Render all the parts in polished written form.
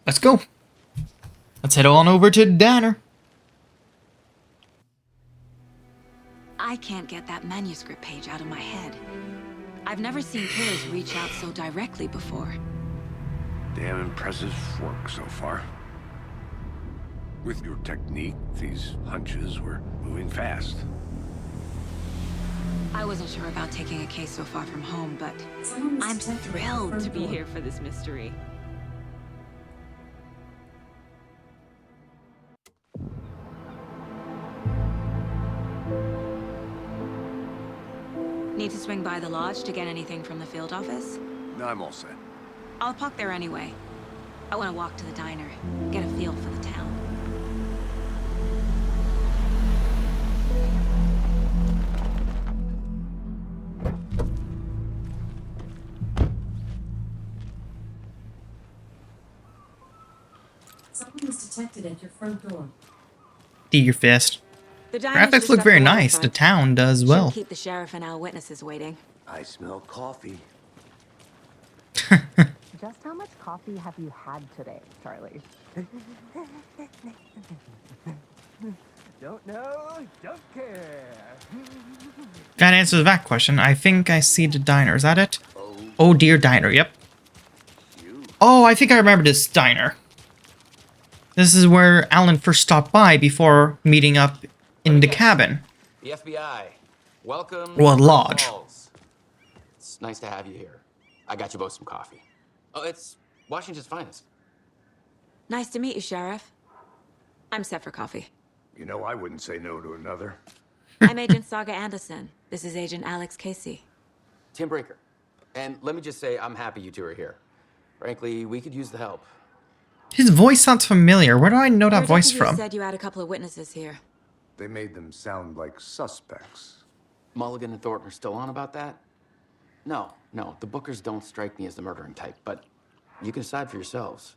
Let's go. Let's head on over to the diner. I can't get that manuscript page out of my head. I've never seen killers reach out so directly before. Damn impressive work so far. With your technique, these hunches were moving fast. I wasn't sure about taking a case so far from home, but I'm thrilled to be here for this mystery. Need to swing by the lodge to get anything from the field office? No, I'm all set. I'll park there anyway. I want to walk to the diner, get a feel for the town. Someone was detected at your front door. Do your fist. The diner's Graphics just look up very the nice. The waterfront. town does Should well. keep the sheriff and our witnesses waiting. I smell coffee. Just how much coffee have you had today, Charlie? Don't know, don't care. That answers that question. I think I see the diner. Is that it? Oh dear diner. Yep. Oh, I think I remember this diner. This is where Alan first stopped by before meeting up in the cabin. The FBI. Welcome. Well, to lodge. Falls. It's nice to have you here. I got you both some coffee. Oh, it's Washington's finest. Nice to meet you, Sheriff. I'm set for coffee. You know, I wouldn't say no to another. I'm Agent Saga Anderson. This is Agent Alex Casey. Tim Breaker. And let me just say, I'm happy you two are here. Frankly, we could use the help. His voice sounds familiar. Where do I know that Your voice deputy from? said you had a couple of witnesses here. They made them sound like suspects. Mulligan and Thornton are still on about that? No, the Bookers don't strike me as the murdering type, but you can decide for yourselves.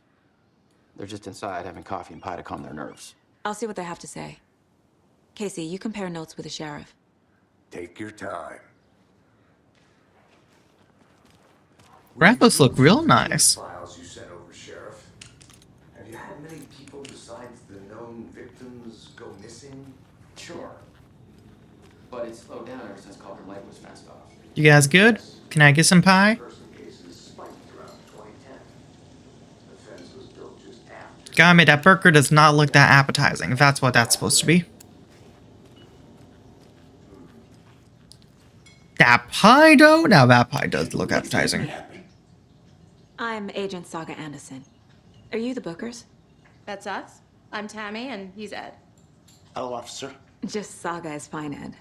They're just inside having coffee and pie to calm their nerves. I'll see what they have to say. Casey, you compare notes with the sheriff. Take your time. Graphics look real nice. Files you sent over, Sheriff. Have you had many people besides the known victims go missing? Sure. But it's slowed down ever since Cauldron Lake was fenced off. You guys good? Can I get some pie? Person cases spiked around 2010. The fence was built just after. Gotta admit, that burger does not look that appetizing, if that's what that's supposed to be. That pie, though? Now that pie does look appetizing. I'm Agent Saga Anderson. Are you the Bookers? That's us. I'm Tammy, and he's Ed. Hello, officer. Just Saga is fine, Ed.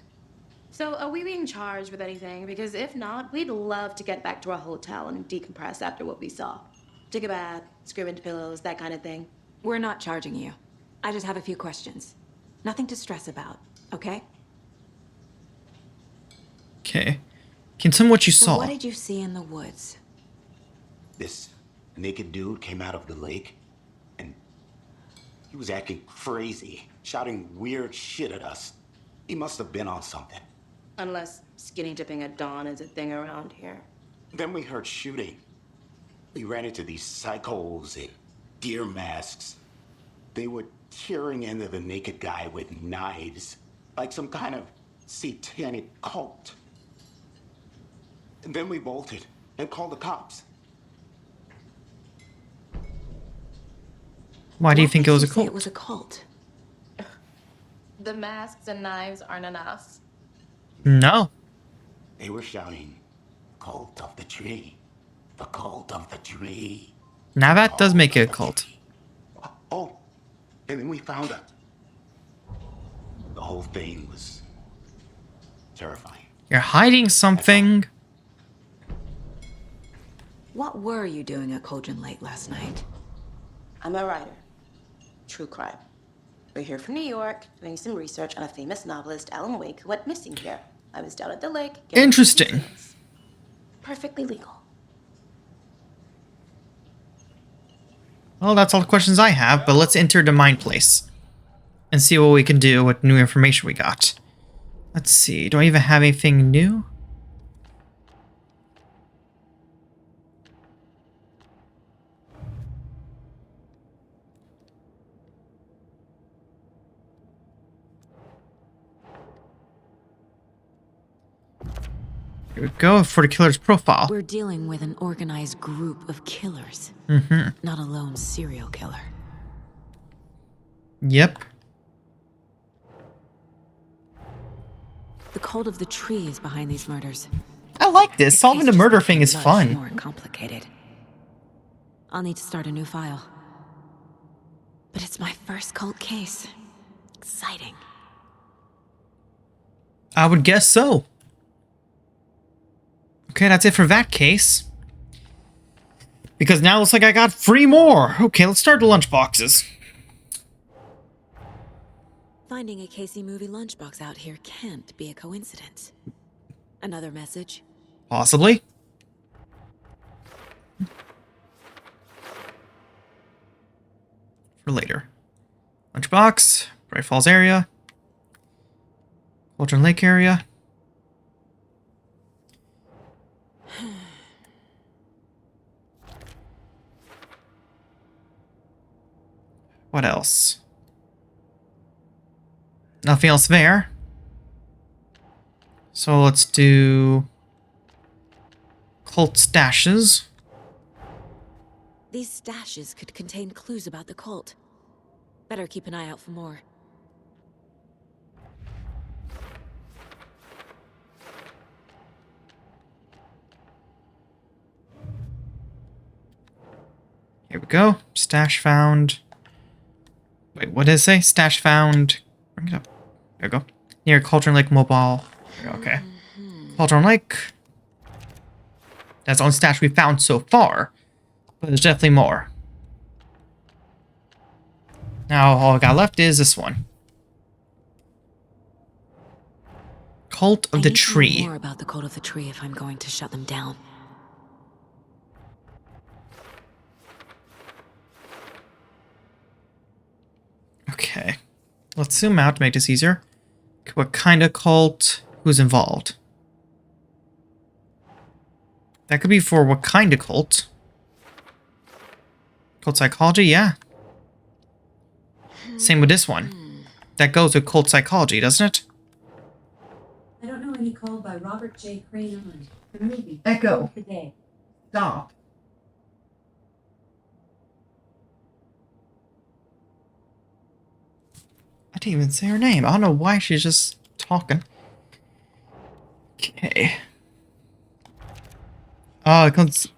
So, are we being charged with anything? Because if not, we'd love to get back to our hotel and decompress after what we saw. Take a bath, scream into pillows, that kind of thing. We're not charging you. I just have a few questions. Nothing to stress about, okay? Okay. Can tell me what you So saw. what did you see in the woods? This naked dude came out of the lake, and he was acting crazy, shouting weird shit at us. He must have been on something. Unless skinny dipping at dawn is a thing around here. Then we heard shooting. We ran into these psychos in deer masks. They were tearing into the naked guy with knives, like some kind of satanic cult. And then we bolted and called the cops. Why do you What think makes it was a say cult? It was a cult. The masks and knives aren't enough. No. They were shouting, "Cult of the tree, the cult of the tree." Now that does make it a cult. Oh, and then we found it. The whole thing was terrifying. You're hiding something. What were you doing at Cauldron Lake last night? I'm a writer. True crime. We're here from New York, doing some research on a famous novelist, Alan Wake, who went missing here. I was down at the lake. getting Interesting. some things. Perfectly legal. Well, that's all the questions I have, but let's enter the mine place and see what we can do with new information we got. Let's see. Do I even have anything new? Here we go for the killer's profile. We're dealing with an organized group of killers, not a lone serial killer. Yep. The cult of the tree is behind these murders. I like this. Solving the case murder just thing is much fun. more complicated. I'll need to start a new file. But it's my first cult case. Exciting. I would guess so. Okay, that's it for that case. Because now it looks like I got 3 more. Okay, let's start the lunchboxes. Finding a Casey movie lunchbox out here can't be a coincidence. Another message? Possibly. For later. Lunchbox, Bright Falls area. Cauldron Lake area. What else? Nothing else there. So let's do cult stashes. These stashes could contain clues about the cult. Better keep an eye out for more. Here we go. Stash found. Wait, what did it say? Stash found. Bring it up. There we go. Near Cauldron Lake Mobile. Okay. Cauldron Lake. That's the only stash we found so far. But there's definitely more. Now all I got left is this one. Cult of the I need to know Tree. more about the cult of the tree if I'm going to shut them down. Okay. Let's zoom out to make this easier. What kind of cult? Who's involved? That could be for what kind of cult? Cult psychology, yeah. Same with this one. That goes with cult psychology, doesn't it? I don't know any called by Robert J. Crane on the movie. Echo. The day. Stop. I didn't even say her name. I don't know why she's just talking. Okay. Oh,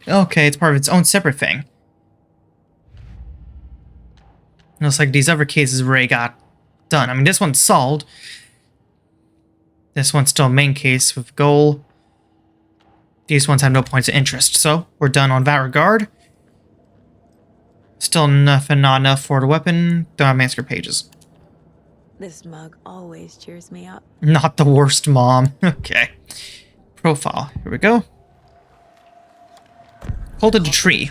okay, it's part of its own separate thing. It looks like these other cases already got done. I mean, this one's solved. This one's still a main case with goal. These ones have no points of interest, so we're done on that regard. Still nothing, not enough for the weapon. Don't have manuscript pages. This mug always cheers me up. Not the worst, Mom. Okay. Profile. Here we go. Cult of the Tree.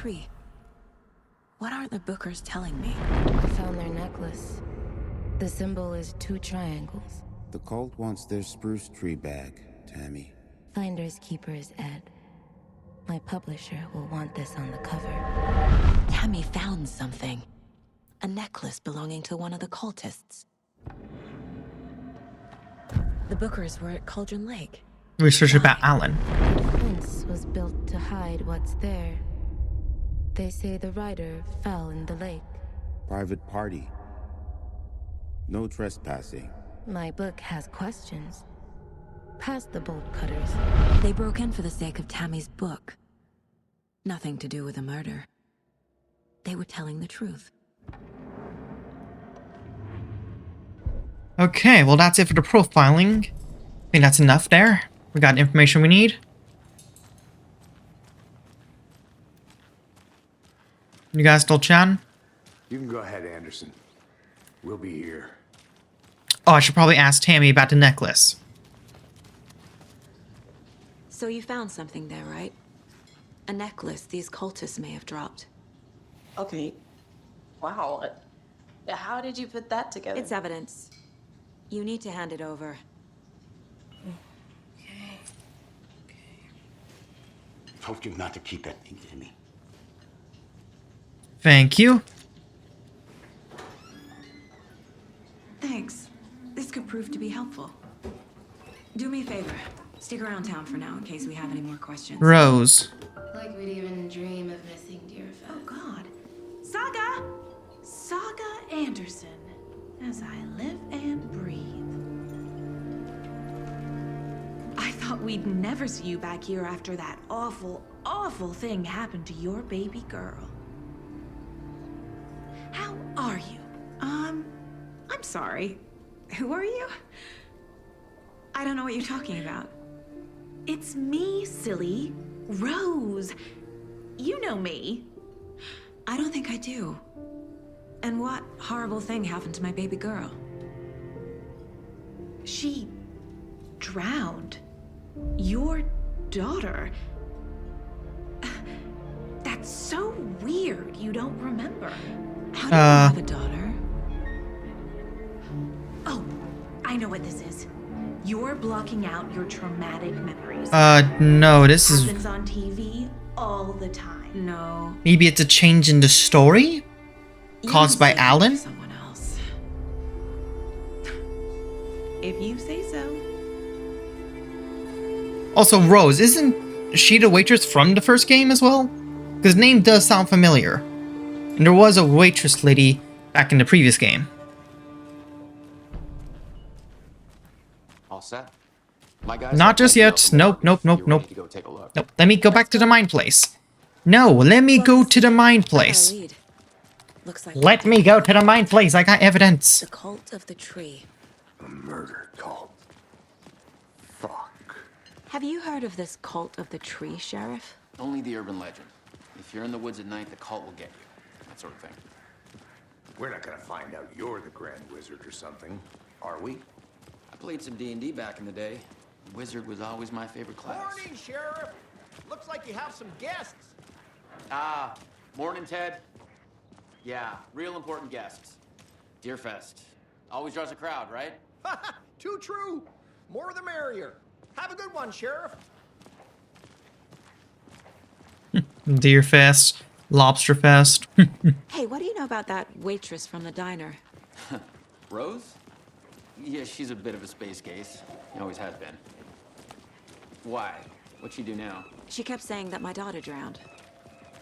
What are the Bookers telling me? I found their necklace. The symbol is 2 triangles. The cult wants their spruce tree back, Tammy. Finders keepers, Ed. My publisher will want this on the cover. Tammy found something. A necklace belonging to one of the cultists. The Bookers were at Cauldron Lake. Research about Alan. The fence was built to hide what's there. They say the rider fell in the lake. Private party. No trespassing. My book has questions. Past the bolt cutters. They broke in for the sake of Tammy's book. Nothing to do with a murder. They were telling the truth. Okay, well that's it for the profiling. I think that's enough there. We got information we need. You guys still chatting? You can go ahead, Anderson. We'll be here. Oh, I should probably ask Tammy about the necklace. So you found something there, right? A necklace these cultists may have dropped. Okay. Wow. How did you put that together? It's evidence. You need to hand it over. Told you not to keep that thing to me. Thank you. Thanks. This could prove to be helpful. Do me a favor. Stick around town for now in case we have any more questions. Rose. Like we'd even dream of missing Deerfest. Oh God. Saga! Saga Anderson. As I live and breathe. I thought we'd never see you back here after that awful, awful thing happened to your baby girl. How are you? I'm sorry. Who are you? I don't know what you're talking about. It's me, silly. Rose. You know me. I don't think I do. And what horrible thing happened to my baby girl? She drowned. Your daughter. That's so weird you don't remember. How do you have a daughter? Oh, I know what this is. You're blocking out your traumatic memories. No, this is... Happens on TV all the time. No. Maybe it's a change in the story? Caused by Alan? Someone else. If you say so. Also, Rose, isn't she the waitress from the first game as well? Because name does sound familiar. And there was a waitress lady back in the previous game. All set? My guys Not just have yet. Nope, nope, nope, You're nope. ready to go take a look. Nope. Let me go back to the mine place. No, let me go to the mine place. Looks like Let me go to the mine place. I got evidence. the cult of the tree. A murder cult. Fuck. Have you heard of this cult of the tree, Sheriff? Only the urban legend. If you're in the woods at night, the cult will get you. That sort of thing. We're not gonna find out you're the Grand Wizard or something, are we? I played some D&D back in the day. Wizard was always my favorite class. Morning, Sheriff. Looks like you have some guests. Ah, morning, Ted. Yeah, real important guests. Deerfest. Always draws a crowd, right? Too true. More the merrier. Have a good one, Sheriff. Deerfest. Lobsterfest. Hey, what do you know about that waitress from the diner? Rose? Yeah, she's a bit of a space case. Always has been. Why? What'd she do now? She kept saying that my daughter drowned.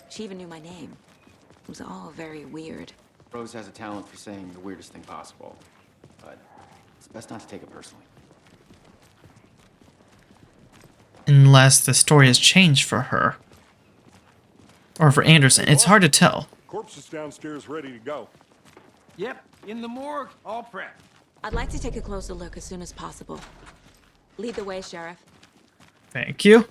She even knew my name. It was all very weird. Rose has a talent for saying the weirdest thing possible. But it's best not to take it personally. Unless the story has changed for her. Or for Anderson. It's hard to tell. Corpse is downstairs ready to go. Yep, in the morgue, all prepped. I'd like to take a closer look as soon as possible. Lead the way, Sheriff. Thank you.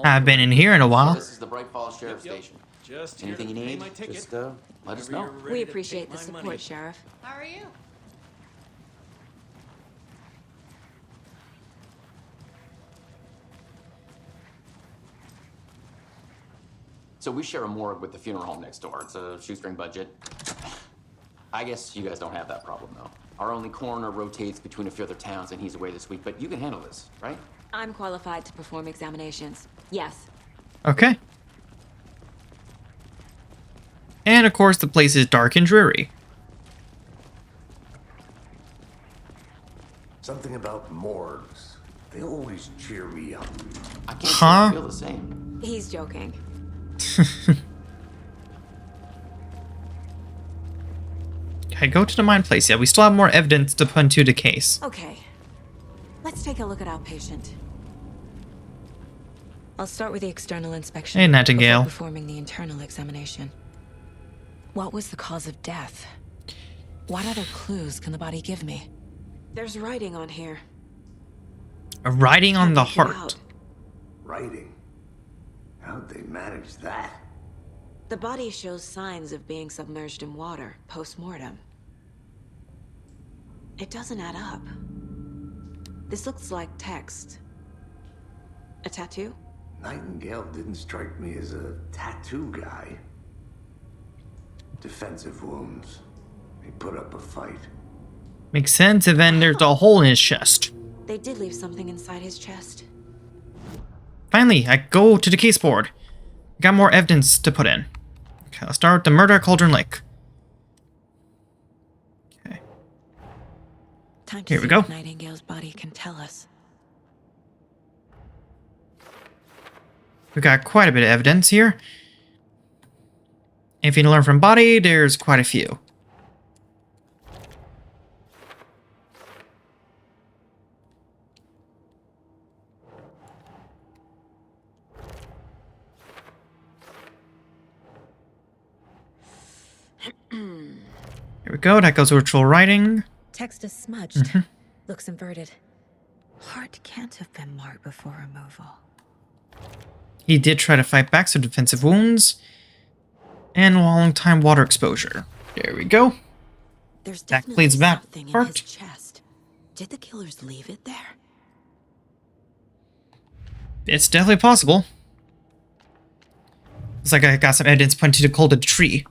I've been in here in a while. This is the Bright Falls Sheriff Station. Just Anything you need, just let us know. We appreciate the support, Sheriff. How are you? So we share a morgue with the funeral home next door. It's a shoestring budget. I guess you guys don't have that problem, though. Our only coroner rotates between a few other towns, and he's away this week. But you can handle this, right? I'm qualified to perform examinations. Yes. Okay. And of course, the place is dark and dreary. Something about morgues. They always cheer me up. I can't say I feel the same. He's joking. Okay, go to the mine place. Yeah, we still have more evidence to put into the case. Okay. Let's take a look at our patient. I'll start with the external inspection. Hey, Nightingale. Before performing the internal examination. What was the cause of death? What other clues can the body give me? There's writing on here. A writing on the Can't make it heart. out. Writing? How'd they manage that? The body shows signs of being submerged in water post-mortem. It doesn't add up. This looks like text. A tattoo? Nightingale didn't strike me as a tattoo guy. Defensive wounds. He put up a fight. Makes sense, and then there's a hole in his chest. They did leave something inside his chest. Finally, I go to the case board. Got more evidence to put in. Okay, let's start with the murder at Cauldron Lake. Okay. Time to Here we see go. what Nightingale's body can tell us. We got quite a bit of evidence here. If you learn from body, there's quite a few. Here we go, that goes ritual writing. Text is smudged. Looks inverted. Heart can't have been marked before removal. He did try to fight back, so defensive wounds. And long time water exposure. There we go. There's That definitely cleans that something in part. his chest. Did the killers leave it there? It's definitely possible. Looks like I got some evidence pointing to the cult of the tree.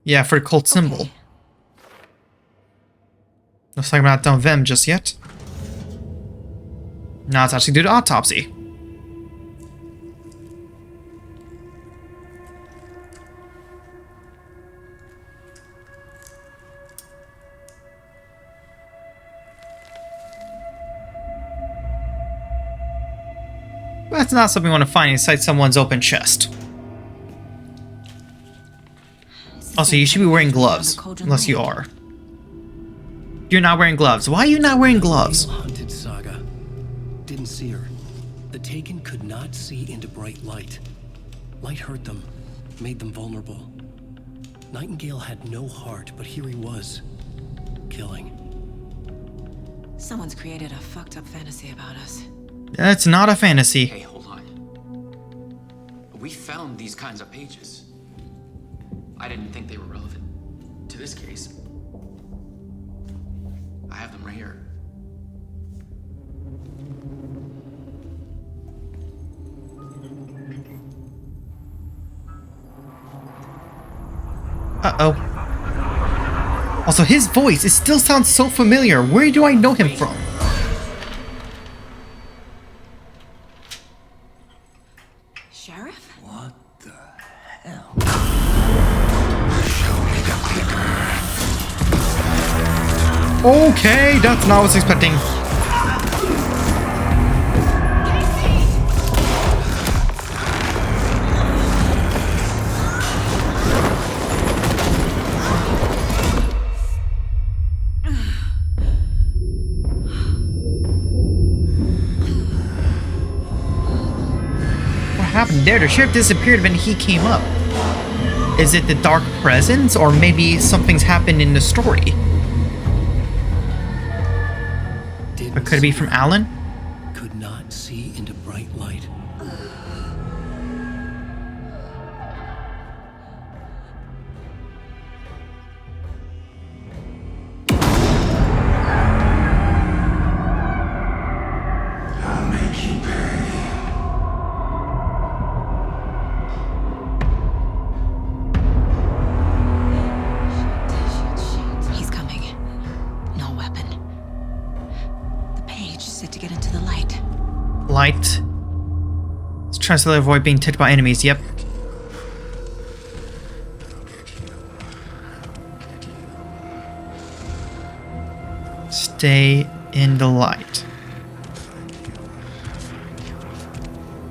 Yeah, for the cult symbol. Okay. Looks like I'm not done with them just yet. Now let's actually do the autopsy. That's not something you want to find inside someone's open chest. Also, you should be wearing gloves, unless you are. You're not wearing gloves. Why are you not wearing gloves? Hunted Saga. Didn't see her. The Taken could not see into bright light. Light hurt them, made them vulnerable. Nightingale had no heart, but here he was, killing. Someone's created a fucked up fantasy about us. That's not a fantasy. Hey, hold on. We found these kinds of pages. I didn't think they were relevant to this case. I have them right here. Uh-oh. Also, his voice, it still sounds so familiar. Where do I know him from? Sheriff? What the hell? Okay, that's not what I was expecting. What happened there? The sheriff disappeared when he came up. Is it the dark presence, or maybe something's happened in the story? Or could it be from Alan? Could not see into bright light. I'll make you pay. He's coming. No weapon. The page said to get into the light. Light. Let's try to avoid being ticked by enemies, yep. Stay in the light.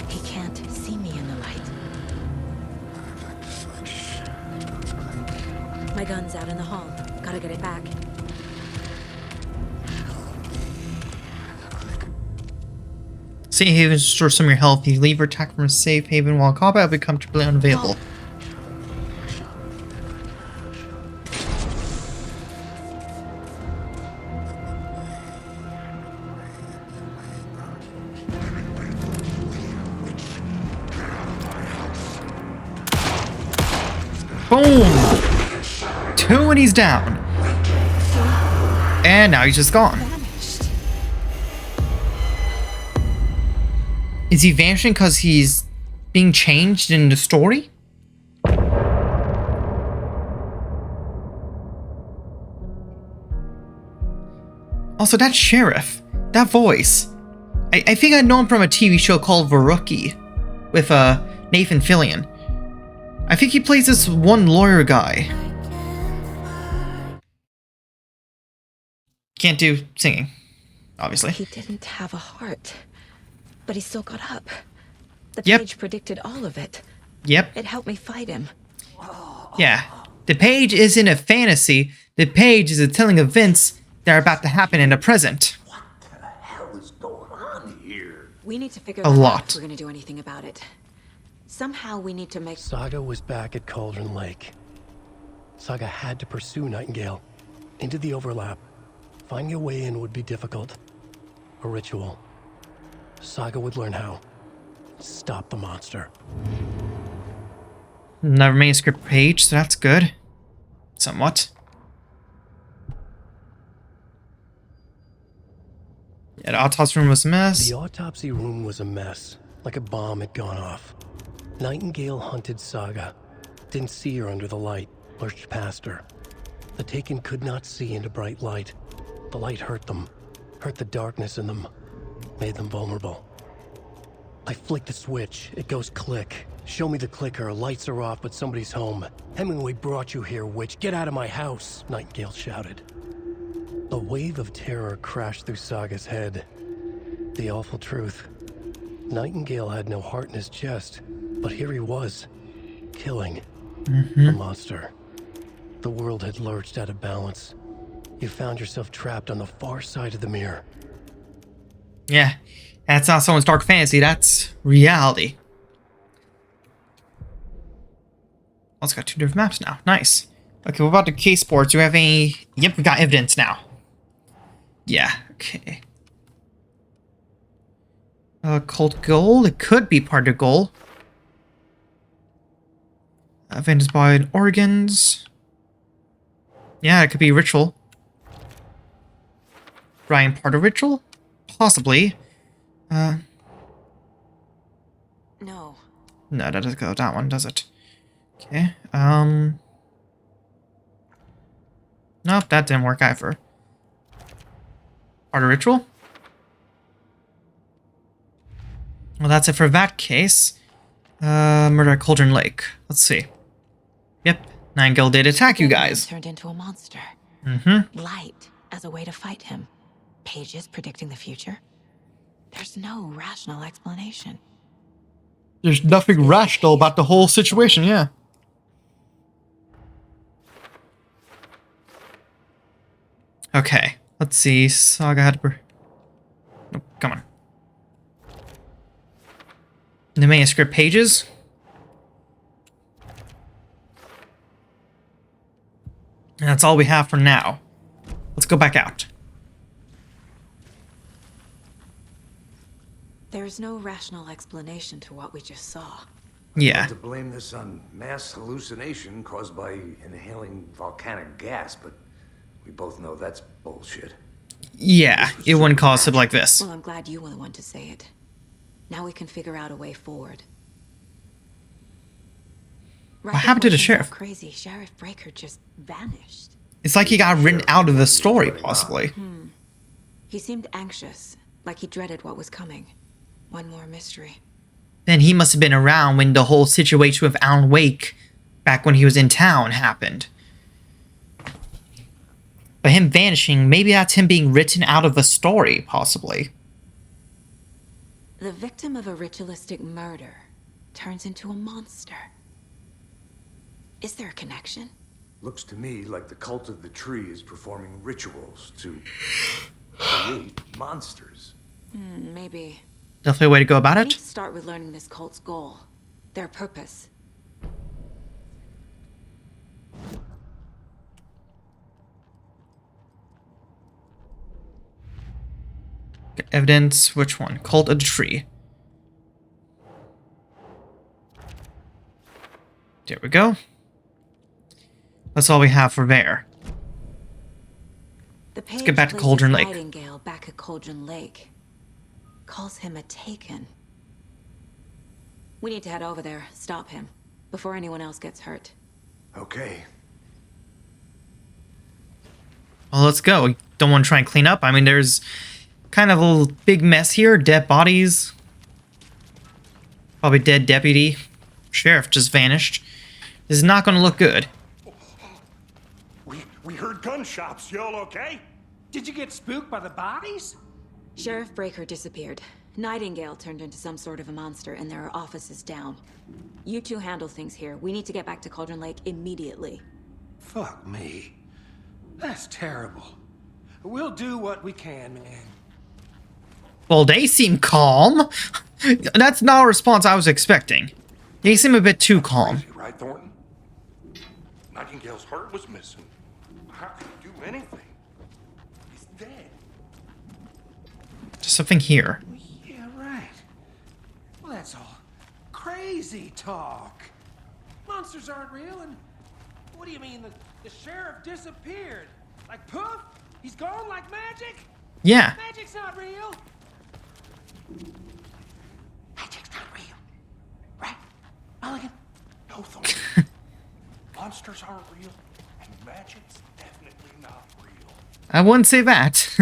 He can't see me in the light. My gun's out in the hall. Gotta get it back. Safe haven restores some of your health. You leave or attack from a safe haven while combat will become completely unavailable. Boom! 2 and he's down. And now he's just gone. Is he vanishing because he's being changed in the story? Also, that sheriff, that voice. I think I know him from a TV show called The Rookie with Nathan Fillion. I think he plays this one lawyer guy. Can't do singing, obviously. He didn't have a heart. But he still got up. The Yep. page predicted all of it. Yep. It helped me fight him. Yeah. The page isn't a fantasy. The page is telling events that are about to happen in the present. We need to figure A that lot. out if we're gonna do anything about it. Somehow we need to make... Saga was back at Cauldron Lake. Saga had to pursue Nightingale into the overlap. Finding a way in would be difficult. A ritual. Saga would learn how. Stop the monster. Another manuscript page, so that's good. Somewhat. Yeah, the autopsy room was a mess. The autopsy room was a mess, like a bomb had gone off. Nightingale hunted Saga. Didn't see her under the light, lurched past her. The Taken could not see into bright light. The light hurt them, hurt the darkness in them, made them vulnerable. I flick the switch, it goes click. Show me the clicker, lights are off, but somebody's home. Hemingway brought you here, witch. Get out of my house, Nightingale shouted. A wave of terror crashed through Saga's head. The awful truth. Nightingale had no heart in his chest, but here he was, killing the monster. The world had lurched out of balance. You found yourself trapped on the far side of the mirror. Yeah, that's not someone's dark fantasy, that's reality. Oh, it's got 2 different maps now. Nice. Okay, what about the case boards? Do we have any... Yep, we got evidence now. Yeah, okay. Cult goal? It could be part of the goal. Vengeance by organs. Yeah, it could be ritual. Brian part of ritual? Possibly. No. No, that doesn't go that one, does it? Okay, nope, that didn't work either. Part of ritual? Well, that's it for that case. Murder at Cauldron Lake. Let's see. Yep, Nightingale did attack you guys. Turned into a monster. Mm-hmm. Light as a way to fight him. Pages predicting the future. There's no rational explanation. There's nothing rational about the whole situation, yeah. Okay, let's see. Saga had to... Nope, come on. The manuscript pages. And that's all we have for now. Let's go back out. There's no rational explanation to what we just saw. Yeah. To blame this on mass hallucination caused by inhaling volcanic gas, but we both know that's bullshit. Yeah, it wouldn't cause something like this. Well, I'm glad you were the one to say it. Now we can figure out a way forward. What happened to the sheriff? Crazy. Sheriff Breaker just vanished. It's like he got written out of the story, possibly. He seemed anxious, like he dreaded what was coming. One more mystery. Then he must have been around when the whole situation with Alan Wake, back when he was in town, happened. But him vanishing, maybe that's him being written out of a story, possibly. The victim of a ritualistic murder turns into a monster. Is there a connection? Looks to me like the cult of the tree is performing rituals to create monsters. Maybe. Definitely a way to go about We it. need to start with learning this cult's goal, their purpose. Evidence, which one? Cult of the Tree. There we go. That's all we have for there. Let's get back to Cauldron Lake. Nightingale back at Cauldron Lake. Calls him a Taken. We need to head over there, stop him, before anyone else gets hurt. Okay. Well, let's go. We don't want to try and clean up. I mean, there's kind of a little big mess here. Dead bodies. Probably dead deputy. Sheriff just vanished. This is not going to look good. We heard gunshots. Y'all okay? Did you get spooked by the bodies? Sheriff Breaker disappeared. Nightingale turned into some sort of a monster and there are offices down. You two handle things here. We need to get back to Cauldron Lake immediately. Fuck me. That's terrible. We'll do what we can, man. Well, they seem calm. That's not a response I was expecting. They seem a bit too calm. Crazy, right, Thornton? Nightingale's heart was missing. How could he do anything? He's dead. There's something here. Yeah, right. Well, that's all crazy talk. Monsters aren't real, and what do you mean the sheriff disappeared? Like poof? He's gone like magic? Yeah. Magic's not real. Magic's not real. Right? Mulligan? No, Thornton. Monsters aren't real, and magic's definitely not real. I wouldn't say that.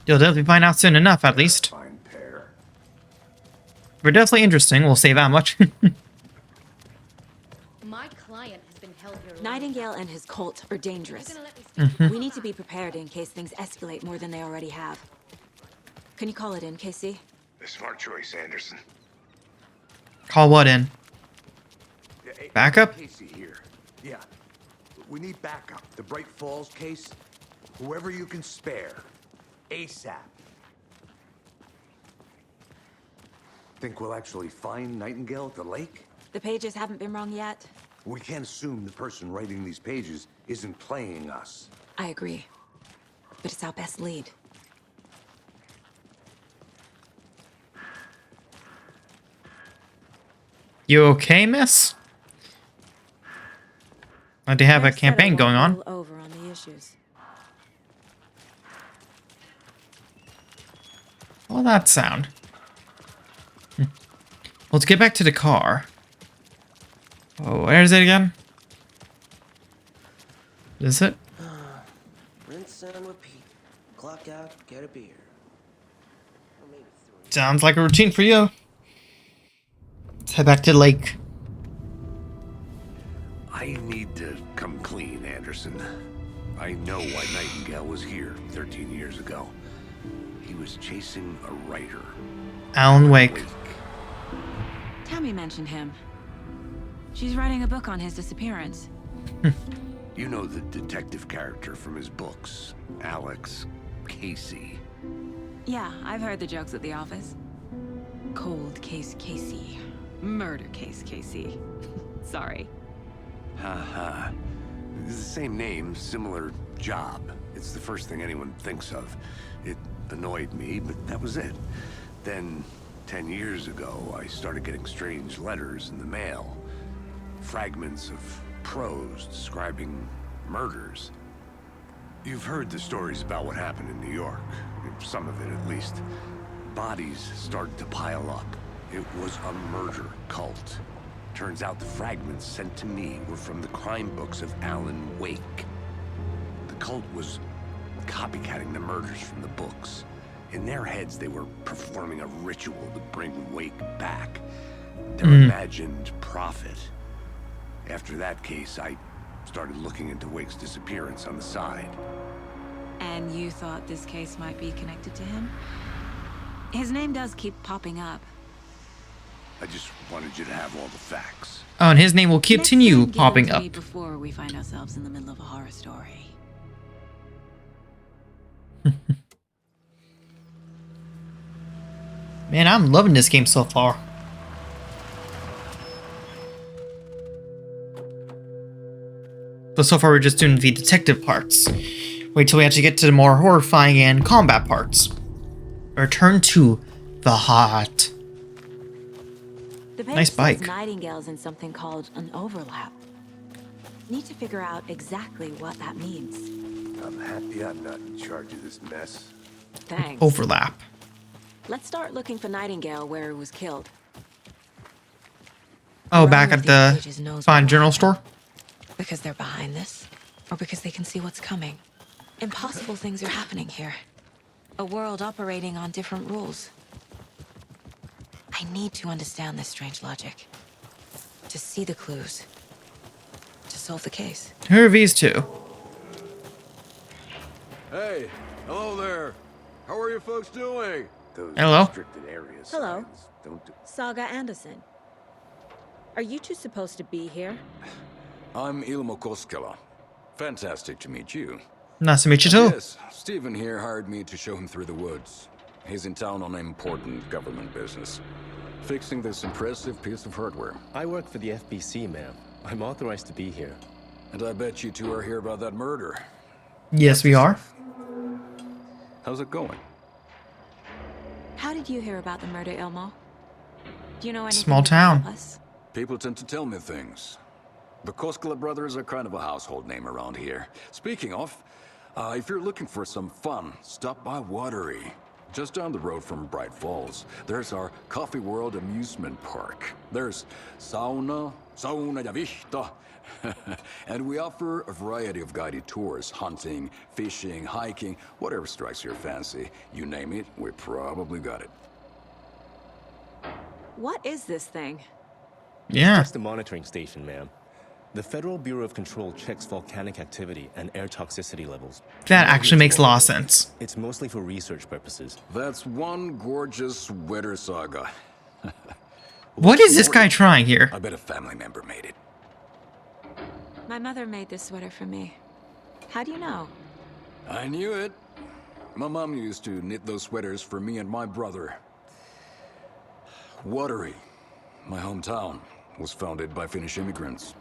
You'll definitely find out soon enough, at least. Fine pair. We're definitely interesting, we'll say that much. My client has been held here. Nightingale and his cult are dangerous. We need to be prepared in case things escalate more than they already have. Can you call it in, Casey? A smart choice, Anderson. Call what in? Backup? Casey here. Yeah. We need backup. The Bright Falls case. Whoever you can spare. ASAP. Think we'll actually find Nightingale at the lake? The pages haven't been wrong yet. We can't assume the person writing these pages isn't playing us. I agree. But it's our best lead. You okay, miss? Like they have a Next, campaign settle going on. all over on the issues. Well, that sound. Let's get back to the car. Oh, where is it again? Is it? Rinse and repeat. Clock out, get a beer. Or maybe 3. Sounds like a routine for you. Let's head back to the lake. I need to come clean, Anderson. I know why Nightingale was here 13 years ago. He was chasing a writer. Alan Wake. Tammy mentioned him. She's writing a book on his disappearance. You know the detective character from his books, Alex Casey. Yeah, I've heard the jokes at the office. Cold case Casey. Murder case Casey. Sorry. Haha. It's the same name, similar job. It's the first thing anyone thinks of. It annoyed me, but that was it. Then, 10 years ago, I started getting strange letters in the mail. Fragments of prose describing murders. You've heard the stories about what happened in New York. Some of it, at least. Bodies started to pile up. It was a murder cult. Turns out the fragments sent to me were from the crime books of Alan Wake. The cult was copycatting the murders from the books. In their heads, they were performing a ritual to bring Wake back. Their imagined prophet. After that case, I started looking into Wake's disappearance on the side. And you thought this case might be connected to him? His name does keep popping up. I just wanted you to have all the facts. Oh, and his name will continue Next thing, popping give it to up. me before we find ourselves in the middle of a horror story. Man, I'm loving this game so far. But so far we're just doing the detective parts. Wait till we actually get to the more horrifying and combat parts. Return to the heart. The page Nice bike. says Nightingale's in something called an overlap. Need to figure out exactly what that means. I'm happy I'm not in charge of this mess. Thanks. Overlap. Let's start looking for Nightingale where he was killed. Oh, back Whoever at these the pages knows Fine what Journal happened. store? Because they're behind this, or because they can see what's coming. Impossible things are happening here. A world operating on different rules. I need to understand this strange logic. To see the clues. To solve the case. Who are these two? Hey, Hello there. How are you folks doing? Those Hello. restricted areas Hello. signs don't do. Saga Anderson. Are you two supposed to be here? I'm Ilmo Koskela. Fantastic to meet you. Nice to meet you too. Yes, Stephen here hired me to show him through the woods. He's in town on important government business, fixing this impressive piece of hardware. I work for the FBC, ma'am. I'm authorized to be here. And I bet you two are here about that murder. Yes, we are. How's it going? How did you hear about the murder, Ilmo? Do you know anything Small about town. us? People tend to tell me things. The Koskela brothers are kind of a household name around here. Speaking of, if you're looking for some fun, stop by Watery. Just down the road from Bright Falls, there's our Coffee World amusement park. There's sauna ja vihta. And we offer a variety of guided tours, hunting, fishing, hiking, whatever strikes your fancy. You name it, we probably got it. What is this thing? Yeah. It's just a monitoring station, ma'am. The Federal Bureau of Control checks volcanic activity and air toxicity levels. That actually makes a lot of sense. It's mostly for research purposes. That's one gorgeous weather saga. What is this guy trying here? I bet a family member made it. My mother made this sweater for me. How do you know? I knew it. My mom used to knit those sweaters for me and my brother. Watery, my hometown, was founded by Finnish immigrants.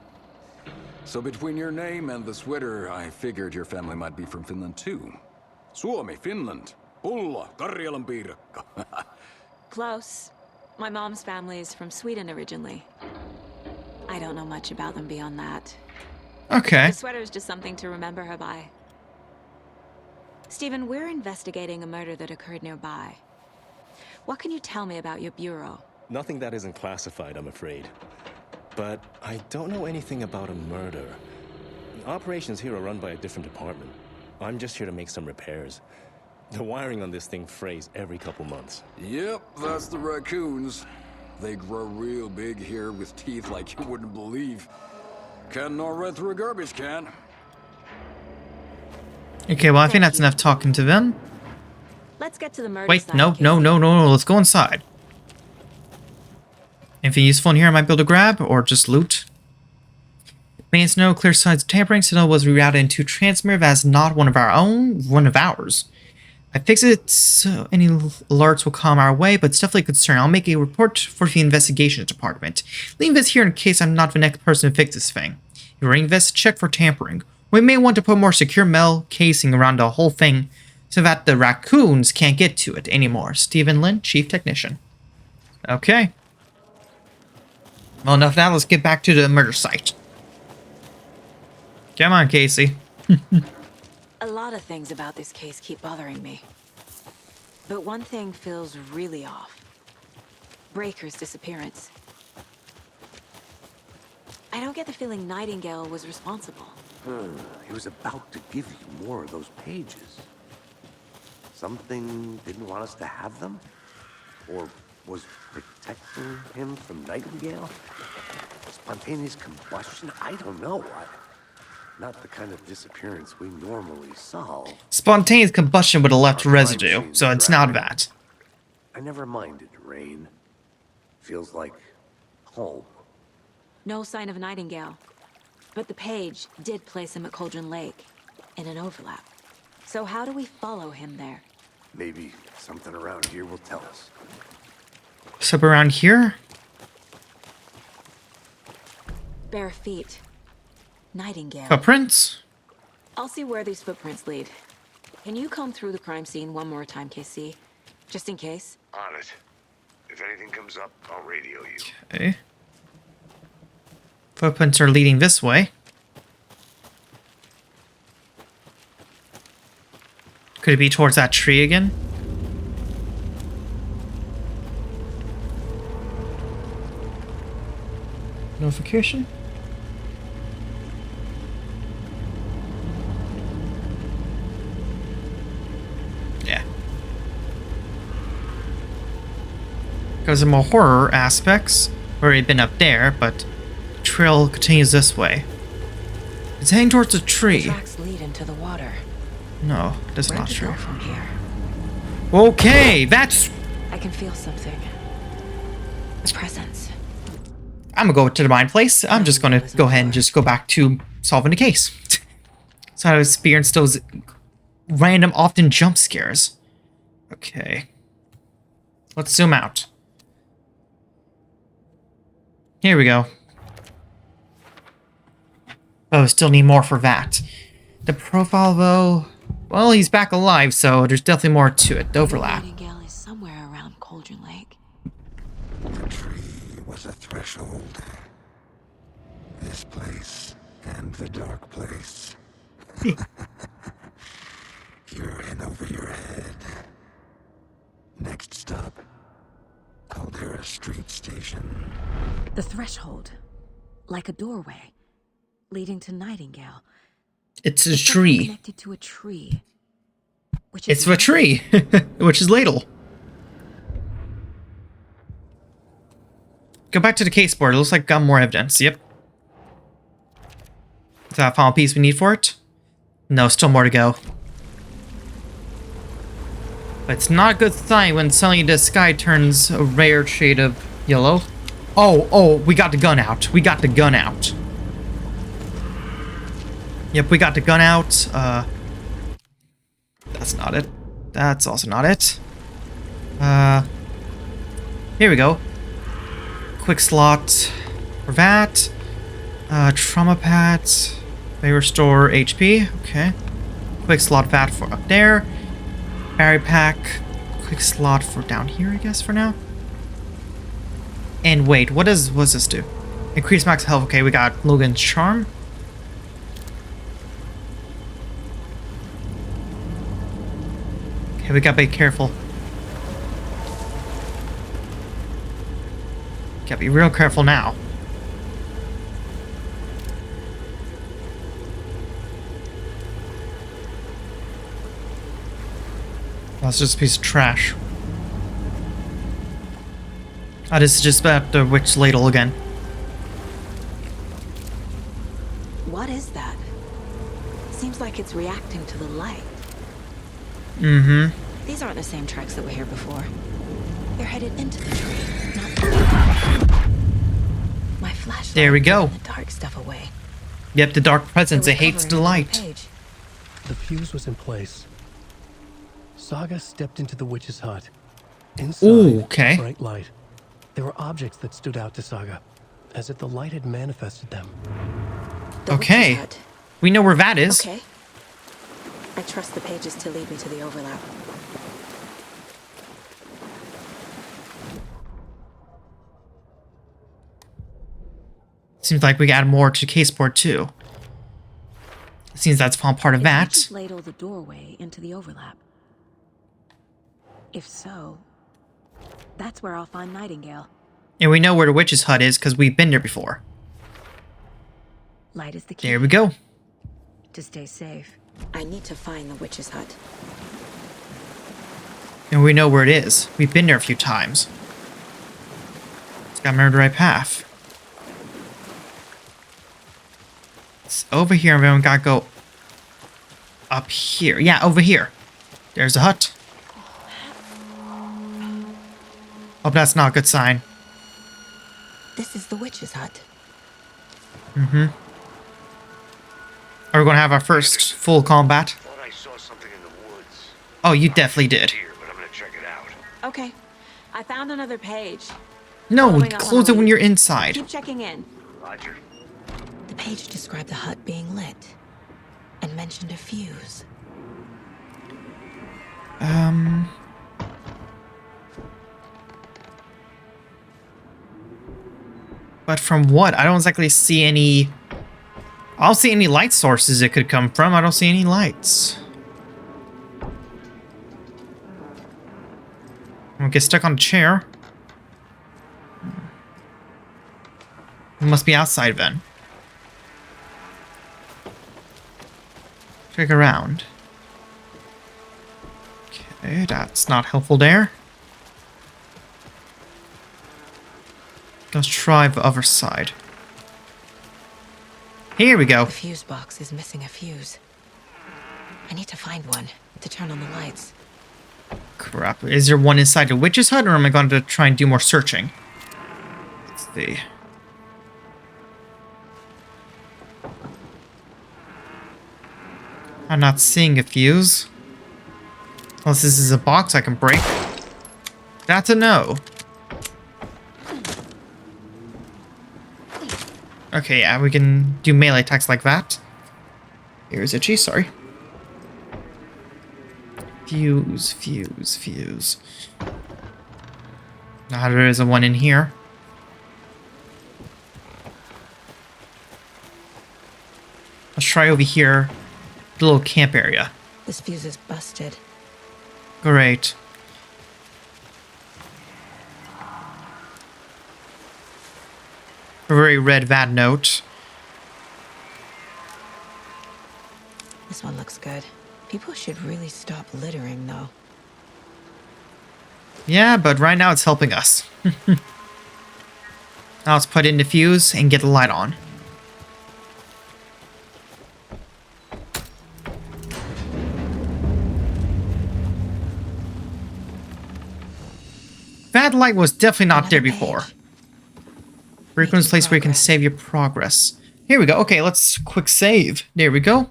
So between your name and the sweater, I figured your family might be from Finland too. Suomi, Finland. Pulla, Karjalan piirakka. Close. My mom's family is from Sweden originally. I don't know much about them beyond that. Okay. The sweater is just something to remember her by. Stephen, we're investigating a murder that occurred nearby. What can you tell me about your bureau? Nothing that isn't classified, I'm afraid. But I don't know anything about a murder. Operations here are run by a different department. I'm just here to make some repairs. The wiring on this thing frays every couple months. Yep, that's the raccoons. They grow real big here with teeth like you wouldn't believe. Can't gnaw right through a garbage can. Okay, well, I think that's enough talking to them. Let's get to the murder Wait, site, no, Casey. no. Let's go inside. Anything useful in here I might be able to grab, or just loot? Maintenance no clear signs of tampering. Signal was rerouted into transmitter as not one of ours. I fix it so any alerts will come our way, but it's definitely a concern. I'll make a report for the investigations department. Leave this here in case I'm not the next person to fix this thing. If you reinvest, check for tampering. We may want to put more secure metal casing around the whole thing so that the raccoons can't get to it anymore. Stephen Lin, Chief Technician. Okay. Well, enough now. Let's get back to the murder site. Come on, Casey. A lot of things about this case keep bothering me. But one thing feels really off. Breaker's disappearance. I don't get the feeling Nightingale was responsible. He was about to give you more of those pages. Something didn't want us to have them? Or was protecting him from Nightingale? Spontaneous combustion? I don't know. Not the kind of disappearance we normally solve. Spontaneous combustion would have left residue, so it's not that. I never minded rain. Feels like home. No sign of Nightingale. But the page did place him at Cauldron Lake, in an overlap. So how do we follow him there? Maybe something around here will tell us. What's up around here? Bare feet. Nightingale. Footprints? I'll see where these footprints lead. Can you comb through the crime scene one more time, KC? Just in case? On it. If anything comes up, I'll radio you. Okay. Footprints are leading this way. Could it be towards that tree again? Notification? Yeah. Because of more horror aspects, where we've been up there, but the trail continues this way. It's heading towards the tree. The tracks lead into the water. No, that's Where not to true. go from here? Okay, that's... I can feel something. A presence. I'm gonna go to the mine place. I'm just gonna go ahead and just go back to solving the case. So I experienced those random, often jump scares. Okay. Let's zoom out. Here we go. Oh, still need more for that. The profile, though... Well, he's back alive, so there's definitely more to it. The overlap. Nightingale is somewhere around Cauldron Lake. The tree was a threshold. This place and the dark place. You're in over your head. Next stop, Caldera Street Station. The threshold. Like a doorway. Leading to Nightingale. It's a tree. Connected to a tree. Which It's a tree, which is Ladle. Go back to the case board. It looks like got more evidence. Yep. Is that a final piece we need for it? No, still more to go. But it's not a good sign when suddenly the sky turns a rare shade of yellow. Oh, we got the gun out. We got the gun out. Yep, we got the gun out. That's not it. That's also not it. Here we go. Quick slot for that. Trauma pads. May restore HP. Okay. Quick slot that for up there. Berry pack. Quick slot for down here, I guess, for now. And wait, what does this do? Increase max health. Okay, we got Logan's Charm. Okay, we gotta be careful. Gotta be real careful now. That's just a piece of trash. This is just about the witch ladle again. What is that? Seems like it's reacting to the light. Mm-hmm. These aren't the same tracks that were here before. They're headed into the tree, not through. My flashlight. There we go. The dark stuff away. Yep, the dark presence. It hates the light. The fuse was in place. Saga stepped into the witch's hut. Inside, Ooh, okay. bright light. There were objects that stood out to Saga, as if the light had manifested them. Okay. We know where that is. Okay. I trust the pages to lead me to the overlap. Seems like we got more to case board too. Seems that's all part of that. Just ladle the doorway into the overlap. If so, that's where I'll find Nightingale. And we know where the witch's hut is because we've been there before. Light is the key. There we go. To stay safe, I need to find the witch's hut. And we know where it is. We've been there a few times. It's got to remember the right path. It's over here, and then we gotta go up here. Yeah, over here. There's a hut. Hope that's not a good sign. This is the witch's hut. Mm-hmm. Are we gonna have our first full combat? Thought I saw something in the woods. Oh, you definitely did. Here, but I'm gonna check it out. Okay. I found another page. No, Following up close on it when the you're lead. inside. Keep checking in. Roger. The page described the hut being lit and mentioned a fuse. But from what? I don't exactly see any... I don't see any light sources it could come from. I don't see any lights. I'm gonna get stuck on a chair. It must be outside then. Check around. Okay, that's not helpful there. Let's try the other side. Here we go. The fuse box is missing a fuse. I need to find one to turn on the lights. Crap. Is there one inside the witch's hut, or am I going to try and do more searching? Let's see. I'm not seeing a fuse. Unless this is a box I can break. That's a no. Okay, yeah, we can do melee attacks like that. Here's Itchy, sorry. Fuse, fuse, fuse. Now there is a one in here. Let's try over here. The little camp area. This fuse is busted. Great. A very red VAT note. This one looks good. People should really stop littering, though. Yeah, but right now it's helping us. Now let's put in the fuse and get the light on. That light was definitely not there before. Frequent place where you can save your progress. Here we go. Okay, let's quick save. There we go.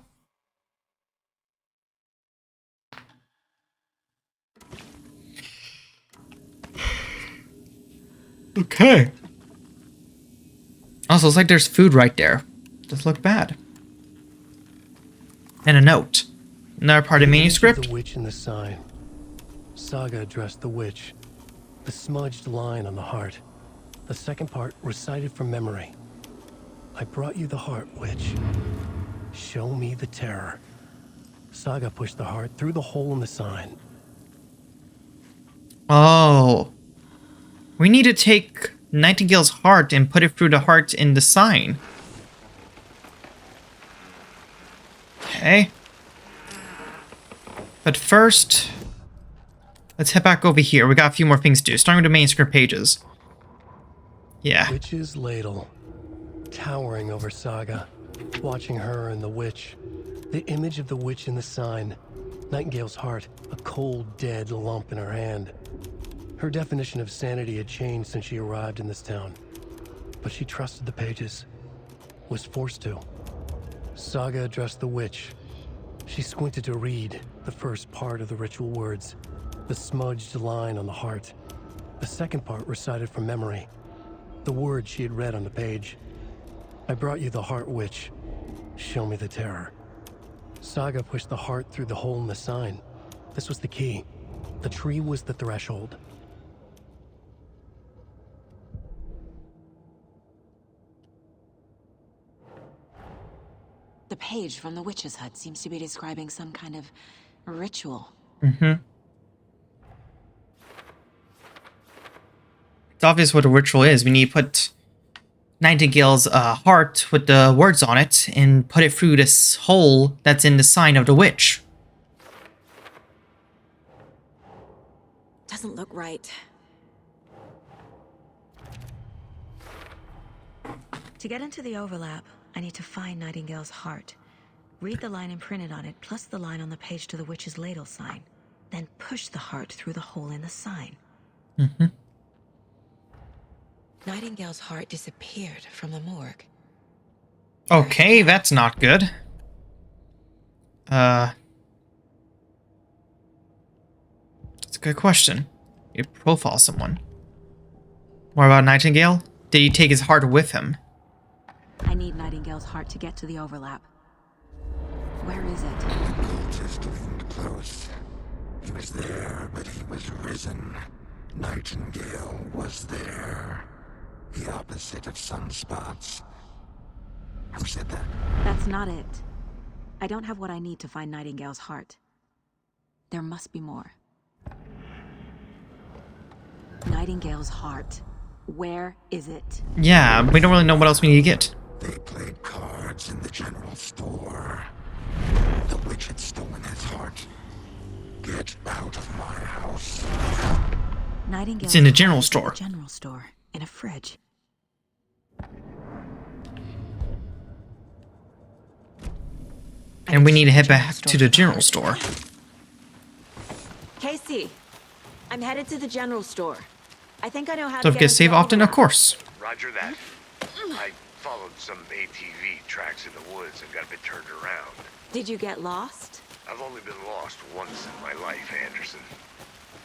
Okay. Also, it's like there's food right there. Doesn't look bad. And a note. Another part of the manuscript. The witch in the sign. Saga addressed the witch. The smudged line on the heart. The second part recited from memory. I brought you the heart, witch. Show me the terror. Saga pushed the heart through the hole in the sign. Oh. We need to take Nightingale's heart and put it through the heart in the sign. Okay. But first, let's head back over here. We got a few more things to do. Starting with the manuscript pages. Yeah. Witch's ladle. Towering over Saga. Watching her and the witch. The image of the witch in the sign. Nightingale's heart. A cold, dead lump in her hand. Her definition of sanity had changed since she arrived in this town. But she trusted the pages. Was forced to. Saga addressed the witch. She squinted to read the first part of the ritual words. The smudged line on the heart. The second part recited from memory. The words she had read on the page. I brought you the heart, witch. Show me the terror. Saga pushed the heart through the hole in the sign. This was the key. The tree was the threshold. The page from the witch's hut seems to be describing some kind of ritual. Mm-hmm. It's obvious what a ritual is. We need to put Nightingale's heart with the words on it and put it through this hole that's in the sign of the witch. Doesn't look right. To get into the overlap, I need to find Nightingale's heart. Read the line imprinted on it, plus the line on the page to the witch's ladle sign. Then push the heart through the hole in the sign. Mm-hmm. Nightingale's heart disappeared from the morgue. Okay, that's not good. That's a good question. You profile someone. More about Nightingale? Did he take his heart with him? I need Nightingale's heart to get to the overlap. Where is it? Just isn't close. He was there, but he was risen. Nightingale was there. The opposite of sunspots. Who said that? That's not it. I don't have what I need to find Nightingale's heart. There must be more. Nightingale's heart. Where is it? Yeah, we don't really know what else we need to get. They played cards in the general store. The witch had stolen his heart. Get out of my house. Nightingale's It's in the general store. General store. In a fridge. And we need to head back to the general store. Casey, I'm headed to the general store. I think I know how Don't to get forget to save often, of course. Roger that. I followed some ATV tracks in the woods and got a bit turned around. Did you get lost? I've only been lost once in my life, Anderson.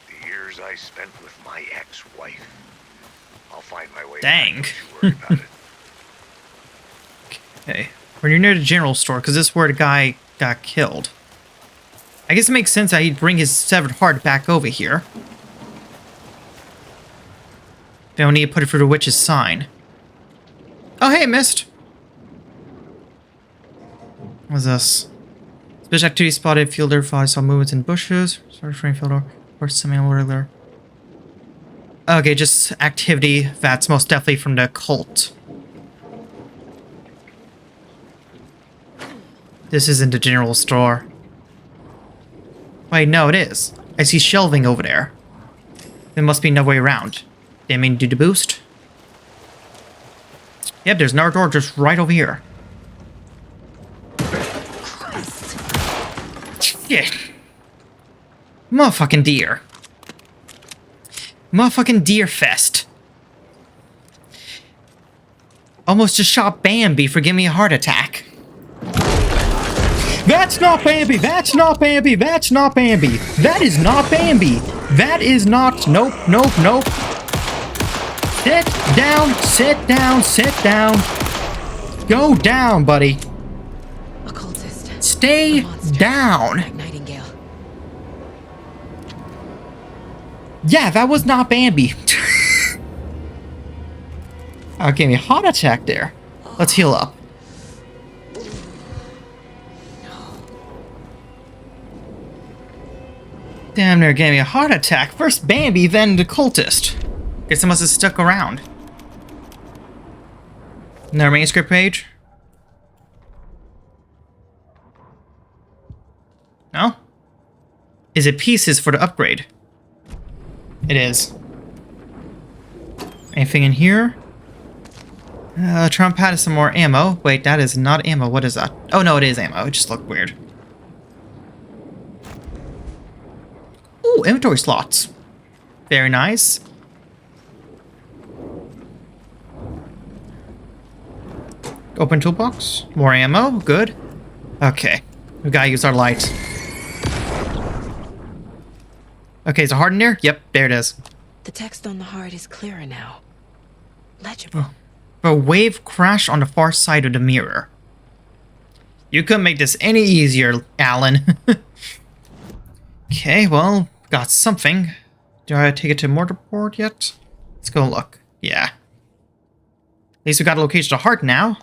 The years I spent with my ex-wife. I'll find my way Dang. back, don't you worry about it. Okay. We're near the general store, because this is where the guy got killed. I guess it makes sense that he'd bring his severed heart back over here. They don't need to put it through the witch's sign. Oh, hey, missed. What's this? Special activity spotted. Fielder thought I saw movements in bushes. Sorry, frame fielder. Or something regular. Okay, just activity. That's most definitely from the cult. This isn't the general store. Wait, no, it is. I see shelving over there. There must be no way around. Didn't mean to do the boost. Yep, there's another door just right over here. Shit. Motherfucking deer. Motherfucking deer fest. Almost just shot Bambi for giving me a heart attack. That's not Bambi! That's not Bambi! That's not Bambi! That is not Bambi! That is not... Nope, nope, nope. Sit down, sit down, sit down. Go down, buddy. Occultist. Stay down. Like Nightingale. Yeah, that was not Bambi. Gave me a heart attack there. Let's heal up. Damn, near gave me a heart attack. First Bambi, then the cultist. Guess I must have stuck around. Another manuscript page? No? Is it pieces for the upgrade? It is. Anything in here? Trump had some more ammo. Wait, that is not ammo. What is that? Oh no, it is ammo. It just looked weird. Ooh, inventory slots. Very nice. Open toolbox. More ammo. Good. Okay. We gotta use our light. Okay, is it hard in there? Yep, there it is. The text on the heart is clearer now. Legible. A wave crashed on the far side of the mirror. You couldn't make this any easier, Alan. Okay, well, got something. Do I take it to mortarboard yet? Let's go look. Yeah. At least we got a location of the heart now.